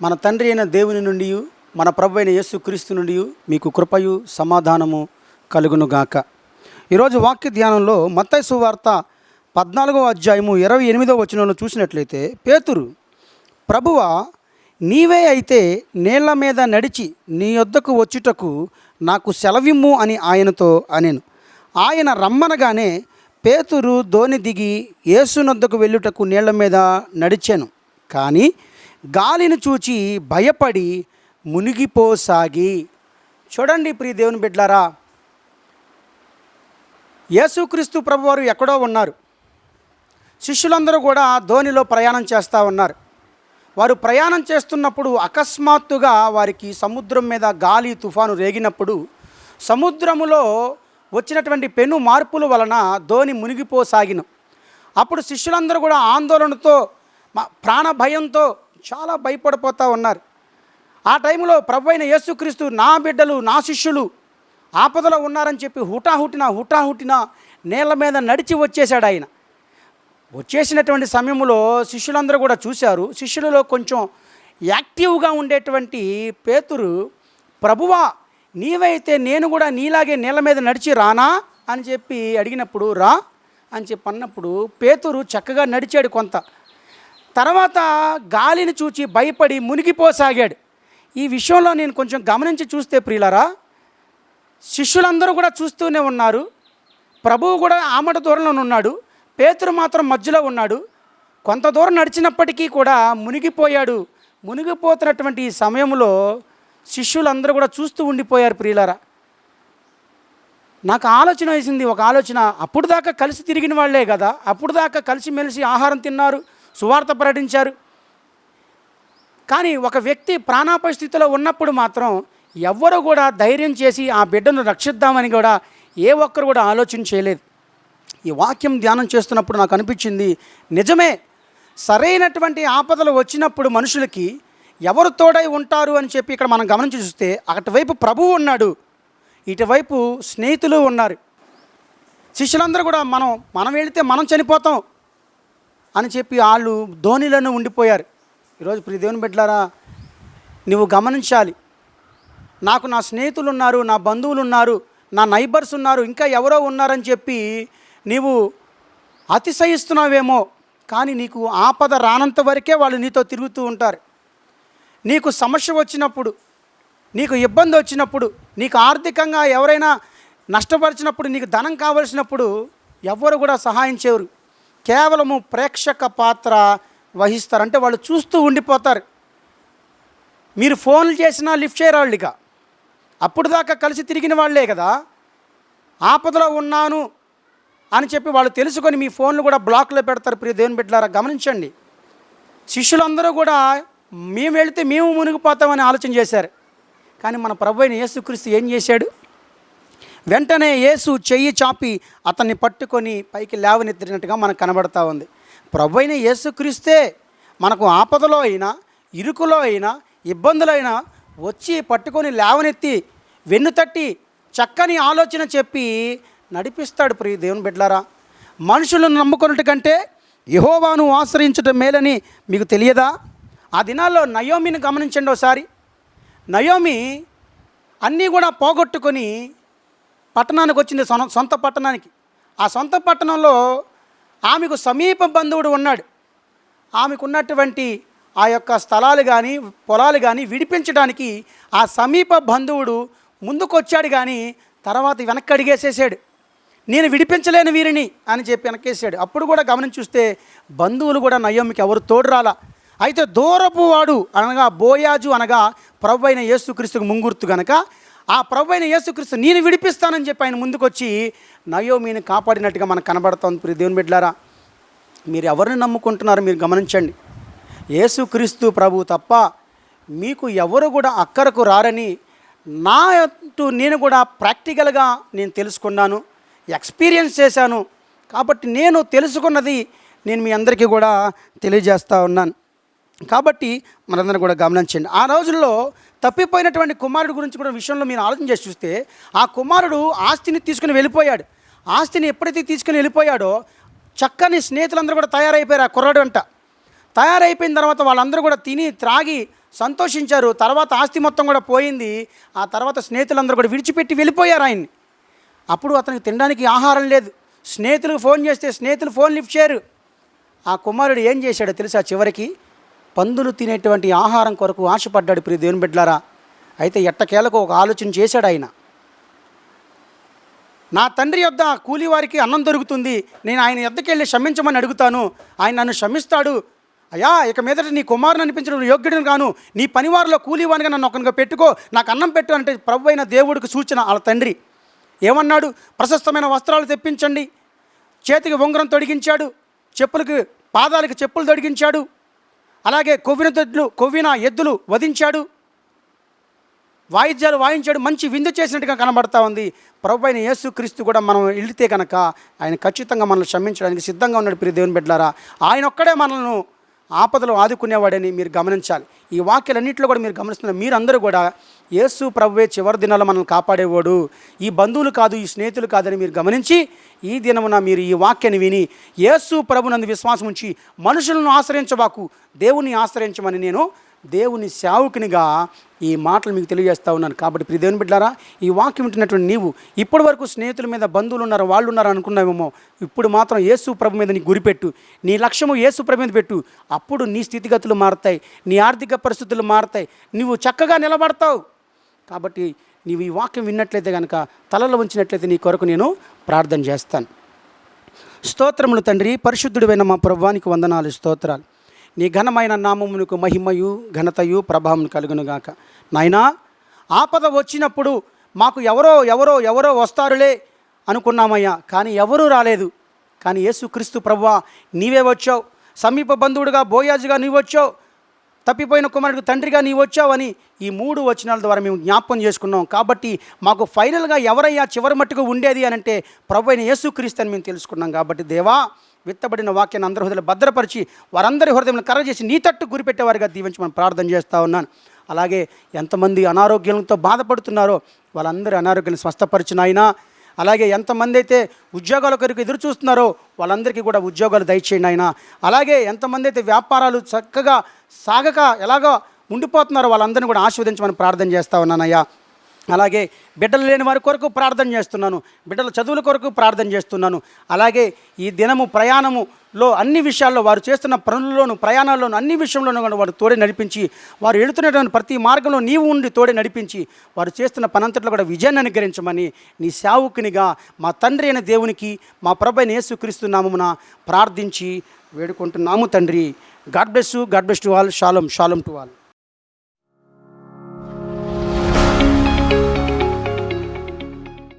మన తండ్రి అయిన దేవుని నుండి మన ప్రభు అయిన యేసుక్రీస్తు నుండి మీకు కృపయు సమాధానము కలుగునుగాక. ఈరోజు వాక్య ధ్యానంలో మత్తయి సువార్త 14వ అధ్యాయము 28వ వచనంలో చూసినట్లయితే, పేతురు, ప్రభువా, నీవే అయితే నీళ్ల మీద నడిచి నీ యొద్దకు వచ్చుటకు నాకు సెలవిమ్ము అని ఆయనతో అనెను. ఆయన రమ్మనగానే పేతురు దోణి దిగి యేసునొద్దకు వెళ్ళుటకు నీళ్ల మీద నడిచాను. కానీ గాలిని చూచి భయపడి మునిగిపోసాగి. చూడండి ప్రియ దేవుని బిడ్డలారా, యేసుక్రీస్తు ప్రభువారు ఎక్కడో ఉన్నారు. శిష్యులందరూ కూడా ధోనిలో ప్రయాణం చేస్తూ ఉన్నారు. వారు ప్రయాణం చేస్తున్నప్పుడు అకస్మాత్తుగా వారికి సముద్రం మీద గాలి తుఫాను రేగినప్పుడు సముద్రములో వచ్చినటువంటి పెను మార్పుల వలన ధోని మునిగిపోసాగిన. అప్పుడు శిష్యులందరూ కూడా ఆందోళనతో, ప్రాణ భయంతో చాలా భయపడిపోతూ ఉన్నారు. ఆ టైంలో ప్రభు అయిన యేసుక్రీస్తు నా బిడ్డలు, నా శిష్యులు ఆపదలో ఉన్నారని చెప్పి హుటాహుటిన నీళ్ళ మీద నడిచి వచ్చేసాడు ఆయన. వచ్చేసినటువంటి సమయంలో శిష్యులందరూ కూడా చూశారు. శిష్యులలో కొంచెం యాక్టివ్గా ఉండేటువంటి పేతురు, ప్రభువా, నీవైతే నేను కూడా నీలాగే నీళ్ళ మీద నడిచి రానా అని చెప్పి అడిగినప్పుడు, రా అని చెప్పి అన్నప్పుడు పేతురు చక్కగా నడిచాడు. కొంత తర్వాత గాలిని చూచి భయపడి మునిగిపోసాగాడు. ఈ విషయంలో నేను కొంచెం గమనించి చూస్తే ప్రియులారా, శిష్యులందరూ కూడా చూస్తూనే ఉన్నారు. ప్రభువు కూడా ఆమడ దూరంలో ఉన్నాడు. పేతురు మాత్రం మధ్యలో ఉన్నాడు. కొంత దూరం నడిచినప్పటికీ కూడా మునిగిపోయాడు. మునిగిపోతున్నటువంటి ఈ సమయంలో శిష్యులందరూ కూడా చూస్తూ ఉండిపోయారు. ప్రియులారా, నాకు ఆలోచన వేసింది, ఒక ఆలోచన. అప్పుడు దాకా కలిసి తిరిగిన వాళ్ళే కదా, అప్పుడు దాకా కలిసిమెలిసి ఆహారం తిన్నారు, సువార్త ప్రకటించారు. కానీ ఒక వ్యక్తి ప్రాణాపాయ స్థితిలో ఉన్నప్పుడు మాత్రం ఎవ్వరూ కూడా ధైర్యం చేసి ఆ బిడ్డను రక్షిద్దామని కూడా ఏ ఒక్కరు కూడా ఆలోచన చేయలేదు. ఈ వాక్యం ధ్యానం చేస్తున్నప్పుడు నాకు అనిపించింది, నిజమే, సరైనటువంటి ఆపదలు వచ్చినప్పుడు మనుషులకి ఎవరు తోడై ఉంటారు అని చెప్పి ఇక్కడ మనం గమనించి చూస్తే, అటువైపు ప్రభువు ఉన్నాడు, ఇటువైపు స్నేహితులు ఉన్నారు. శిష్యులందరూ కూడా మనం వెళితే మనం చనిపోతాం అని చెప్పి వాళ్ళు ధోనిలోనే ఉండిపోయారు. ఈరోజు ప్రియ దేవుని బిడ్డలారా, నువ్వు గమనించాలి, నాకు నా స్నేహితులు ఉన్నారు, నా బంధువులు ఉన్నారు, నా నైబర్స్ ఉన్నారు, ఇంకా ఎవరో ఉన్నారని చెప్పి నీవు అతిశయిస్తున్నావేమో. కానీ నీకు ఆపద రానంత వరకే వాళ్ళు నీతో తిరుగుతూ ఉంటారు. నీకు సమస్య వచ్చినప్పుడు, నీకు ఇబ్బంది వచ్చినప్పుడు, నీకు ఆర్థికంగా ఎవరైనా నష్టపరిచినప్పుడు, నీకు ధనం కావలసినప్పుడు ఎవ్వరు కూడా సహాయం చేయరు. కేవలము ప్రేక్షక పాత్ర వహిస్తారు. అంటే వాళ్ళు చూస్తూ ఉండిపోతారు. మీరు ఫోన్లు చేసినా లిఫ్ట్ చేయరు వాళ్ళు. ఇక అప్పుడు దాకా కలిసి తిరిగిన వాళ్ళే కదా, ఆపదలో ఉన్నాను అని చెప్పి వాళ్ళు తెలుసుకొని మీ ఫోన్లు కూడా బ్లాక్లో పెడతారు. ప్రియ దేవుని బిడ్డలారా, గమనించండి, శిష్యులందరూ కూడా మేము వెళితే మేము మునిగిపోతామని ఆలోచన చేశారు. కానీ మన ప్రభు అయిన యేసుక్రీస్తు ఏం చేశాడు? వెంటనే యేసు చెయ్యి చాపి అతన్ని పట్టుకొని పైకి లేవనెత్తినట్టుగా మనకు కనబడతా ఉంది. ప్రభు అయిన యేసుక్రీస్తే మనకు ఆపదలో అయినా, ఇరుకులో అయినా, ఇబ్బందులు అయినా వచ్చి పట్టుకొని లేవనెత్తి వెన్నుతట్టి చక్కని ఆలోచన చెప్పి నడిపిస్తాడు. ప్రియ దేవుని బిడ్డలారా, మనుషులను నమ్ముకున్నట్టు కంటే యెహోవాను ఆశ్రయించడం మేలని మీకు తెలియదా? ఆ దినాల్లో నయోమిని గమనించండి ఒకసారి. నయోమి అన్నీ కూడా పోగొట్టుకొని పట్టణానికి వచ్చింది, సొంత పట్టణానికి. ఆ సొంత పట్టణంలో ఆమెకు సమీప బంధువుడు ఉన్నాడు. ఆమెకు ఉన్నటువంటి ఆ యొక్క స్థలాలు కానీ పొలాలు కానీ విడిపించడానికి ఆ సమీప బంధువుడు ముందుకొచ్చాడు. కానీ తర్వాత వెనక్కి అడిగేసేసాడు, నేను విడిపించలేని వీరిని అని చెప్పి వెనకేసాడు. అప్పుడు కూడా గమనించి చూస్తే బంధువులు కూడా నయోమికి ఎవరు తోడు రాలా. అయితే దూరపు వాడు అనగా బోయాజు అనగా ప్రభు అయిన యేసుక్రీస్తుకు ముంగుర్తు కనుక ఆ ప్రభు అయిన యేసుక్రీస్తు నేను విడిపిస్తానని చెప్పి ఆయన ముందుకొచ్చి నయోమిని కాపాడినట్టుగా మనకు కనబడుతోంది. ప్రియ దేవుని బిడ్డలారా, మీరు ఎవరిని నమ్ముకుంటున్నారో మీరు గమనించండి. యేసుక్రీస్తు ప్రభు తప్ప మీకు ఎవరు కూడా అక్కరకు రారని నేను కూడా ప్రాక్టికల్గా నేను తెలుసుకున్నాను, ఎక్స్పీరియన్స్ చేశాను. కాబట్టి నేను తెలుసుకున్నది నేను మీ అందరికీ కూడా తెలియజేస్తూ ఉన్నాను. కాబట్టి మనందరం కూడా గమనించండి. ఆ రోజుల్లో తప్పిపోయినటువంటి కుమారుడు గురించి కూడా విషయంలో మీరు ఆలోచన చేసి చూస్తే, ఆ కుమారుడు ఆస్తిని తీసుకుని వెళ్ళిపోయాడు. ఆస్తిని ఎప్పుడైతే తీసుకుని వెళ్ళిపోయాడో చక్కని స్నేహితులందరూ కూడా తయారైపోయారు ఆ కుర్రాడు అంట. తయారైపోయిన తర్వాత వాళ్ళందరూ కూడా తిని త్రాగి సంతోషించారు. తర్వాత ఆస్తి మొత్తం కూడా పోయింది. ఆ తర్వాత స్నేహితులందరూ కూడా విడిచిపెట్టి వెళ్ళిపోయారు ఆయన్ని. అప్పుడు అతనికి తినడానికి ఆహారం లేదు. స్నేహితులకు ఫోన్ చేస్తే స్నేహితులు ఫోన్ లిఫ్ట్ చేయరు. ఆ కుమారుడు ఏం చేశాడో తెలుసా? చివరికి పందులు తినేటువంటి ఆహారం కొరకు ఆశపడ్డాడు. ప్రియ దేవుని బిడ్డలారా, అయితే ఎట్టకేలకు ఒక ఆలోచన చేశాడు ఆయన. నా తండ్రి యొద్ద కూలి వారికి అన్నం దొరుకుతుంది, నేను ఆయన యొద్దకు వెళ్ళి క్షమించమని అడుగుతాను, ఆయన నన్ను క్షమిస్తాడు. అయ్యా, ఇక మీదట నీ కుమారుని అనిపించడం యోగ్యుడిని కాను, నీ పనివారిలో కూలివానిగా నన్ను ఒకరిగా పెట్టుకో, నాకు అన్నం పెట్టు అంటే ప్రభు అయిన దేవుడికి సూచన. వాళ్ళ తండ్రి ఏమన్నాడు? ప్రశస్తమైన వస్త్రాలు తెప్పించండి, చేతికి ఉంగరం తొడిగించాడు, చెప్పులకి పాదాలకి చెప్పులు తొడిగించాడు, అలాగే కొవ్విన ఎద్దులు వధించాడు, వాయిద్యాలు వాయించాడు, మంచి విందు చేసినట్టుగా కనబడతా ఉంది. ప్రభు అయిన యేసుక్రీస్తు కూడా మనం వెళితే కనుక ఆయన ఖచ్చితంగా మనల్ని క్షమించడానికి సిద్ధంగా ఉన్నాడు. ప్రియ దేవుని బిడ్డలారా, ఆయన ఒక్కడే మనల్ని ఆపదలు ఆదుకునేవాడని మీరు గమనించాలి. ఈ వాక్యాలన్నింటిలో కూడా మీరు గమనిస్తున్నారు. మీరందరూ కూడా యేసు ప్రభువే చివరి దినాల్లో మనల్ని కాపాడేవాడు, ఈ బంధువులు కాదు, ఈ స్నేహితులు కాదని మీరు గమనించి ఈ దినమున మీరు ఈ వాక్యాన్ని విని యేసు ప్రభునందు విశ్వాసం ఉంచి మనుషులను ఆశ్రయించబాకు, దేవుని ఆశ్రయించమని నేను దేవుని సేవకునిగా ఈ మాటలు మీకు తెలియజేస్తూ ఉన్నాను. కాబట్టి ప్రియ దేవుని బిడ్డలారా, ఈ వాక్యం వింటున్నటువంటి నీవు ఇప్పటి వరకు స్నేహితుల మీద బంధువులు ఉన్నారు, వాళ్ళు ఉన్నారు అనుకున్నావేమో. ఇప్పుడు మాత్రం యేసు ప్రభు మీద నీ గురిపెట్టు, నీ లక్ష్యము యేసు ప్రభు మీద పెట్టు. అప్పుడు నీ స్థితిగతులు మారుతాయి, నీ ఆర్థిక పరిస్థితులు మారుతాయి, నువ్వు చక్కగా నిలబడతావు. కాబట్టి నీవు ఈ వాక్యం విన్నట్లయితే కనుక తలలో ఉంచినట్లయితే నీ కొరకు నేను ప్రార్థన చేస్తాను. స్తోత్రములు తండ్రి, పరిశుద్ధుడైన మా ప్రభువానికి వందనాలు, స్తోత్రాలు. నీ ఘనమైన నామమునకు మహిమయు ఘనతయు ప్రభావం కలుగునుగాక. నాయనా, ఆపద వచ్చినప్పుడు మాకు ఎవరో వస్తారులే అనుకున్నామయ్యా, కానీ ఎవరూ రాలేదు. కానీ యేసుక్రీస్తు ప్రభువా నీవే వచ్చావు. సమీప బంధువుడిగా బోయాజుగా నీవు వచ్చావు, తప్పిపోయిన కుమారుడికి తండ్రిగా నీవు వచ్చావని ఈ 3 వచనాల ద్వారా మేము జ్ఞాపకం చేసుకున్నాం. కాబట్టి మాకు ఫైనల్గా ఎవరయ్యా చివరి మట్టుకు ఉండేది అని అంటే ప్రభు అయిన యేసుక్రీస్తు అని మేము తెలుసుకున్నాం. కాబట్టి దేవా, విత్తబడిన వాక్యాన్ని అందరి హృదయాలు భద్రపరిచి వారందరి హృదయంలో కర్ర చేసి నీ తట్టు గురిపెట్టేవారిగా దీవించి మనం ప్రార్థన చేస్తూ ఉన్నాను. అలాగే ఎంతమంది అనారోగ్యంతో బాధపడుతున్నారో వాళ్ళందరి అనారోగ్యాన్ని స్వస్థపరిచిన ఆయన, అలాగే ఎంతమంది అయితే ఉద్యోగాల కొరకు ఎదురు చూస్తున్నారో వాళ్ళందరికీ కూడా ఉద్యోగాలు దయచేయండి ఆయన. అలాగే ఎంతమంది అయితే వ్యాపారాలు చక్కగా సాగక ఎలాగో ఉండిపోతున్నారో వాళ్ళందరినీ కూడా ఆశీర్వదించమని ప్రార్థన చేస్తూ ఉన్నానయ్యా. అలాగే బిడ్డలు లేని వారి కొరకు ప్రార్థన చేస్తున్నాను, బిడ్డల చదువుల కొరకు ప్రార్థన చేస్తున్నాను. అలాగే ఈ దినము ప్రయాణములో అన్ని విషయాల్లో వారు చేస్తున్న పనుల్లోనూ ప్రయాణాల్లోనూ అన్ని విషయంలోనూ కూడా వారు తోడే నడిపించి, వారు వెళుతున్నటువంటి ప్రతి మార్గంలో నీవు ఉండి తోడే నడిపించి వారు చేస్తున్న పనంతట్లో కూడా విజయాన్ని అనుగ్రహించమని నీ సేవకునిగా మా తండ్రి అయిన దేవునికి మా ప్రభు అయిన యేసుక్రీస్తు నామమున ప్రార్థించి వేడుకుంటున్నాము తండ్రి. God bless you, God bless to all. షాሎም టు ఆల్.